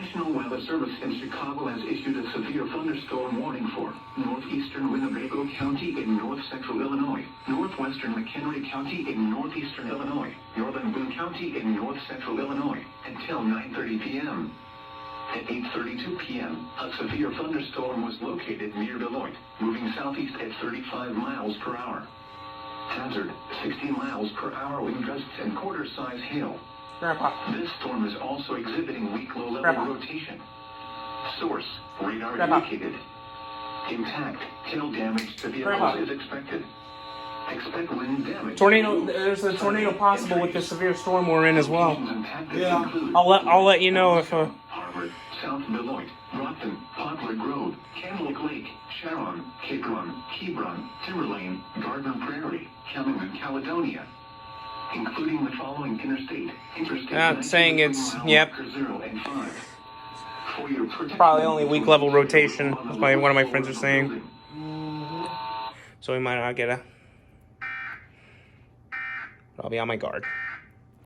National Weather Service in Chicago has issued a severe thunderstorm warning for northeastern Winnebago County in north-central Illinois, northwestern McHenry County in northeastern Illinois, northern Boone County in north-central Illinois, until 9:30 p.m. At 8:32 p.m., a severe thunderstorm was located near Beloit, moving southeast at 35 miles per hour. Hazard, 60 miles per hour wind gusts and quarter-size hail. Grandpa. This storm is also exhibiting weak low-level rotation. Source, radar Grandpa. indicated. Intact, tail damage to vehicles Grandpa. is expected. Expect wind damage. Tornado. There's a tornado possible with the severe storm we're in as well. Yeah. I'll let you know if Harvard, South Beloit, Brockton, Poplar Grove, Camel Lake, Sharon, Cape Run, Hebron, Timberlane, Gardner Prairie, Caledon, Caledonia, including the following interstate. saying it's, yep. 0 and 5. For your protection, Probably only weak level rotation, as one of my friends are saying. So we might not get a... I'll be on my guard.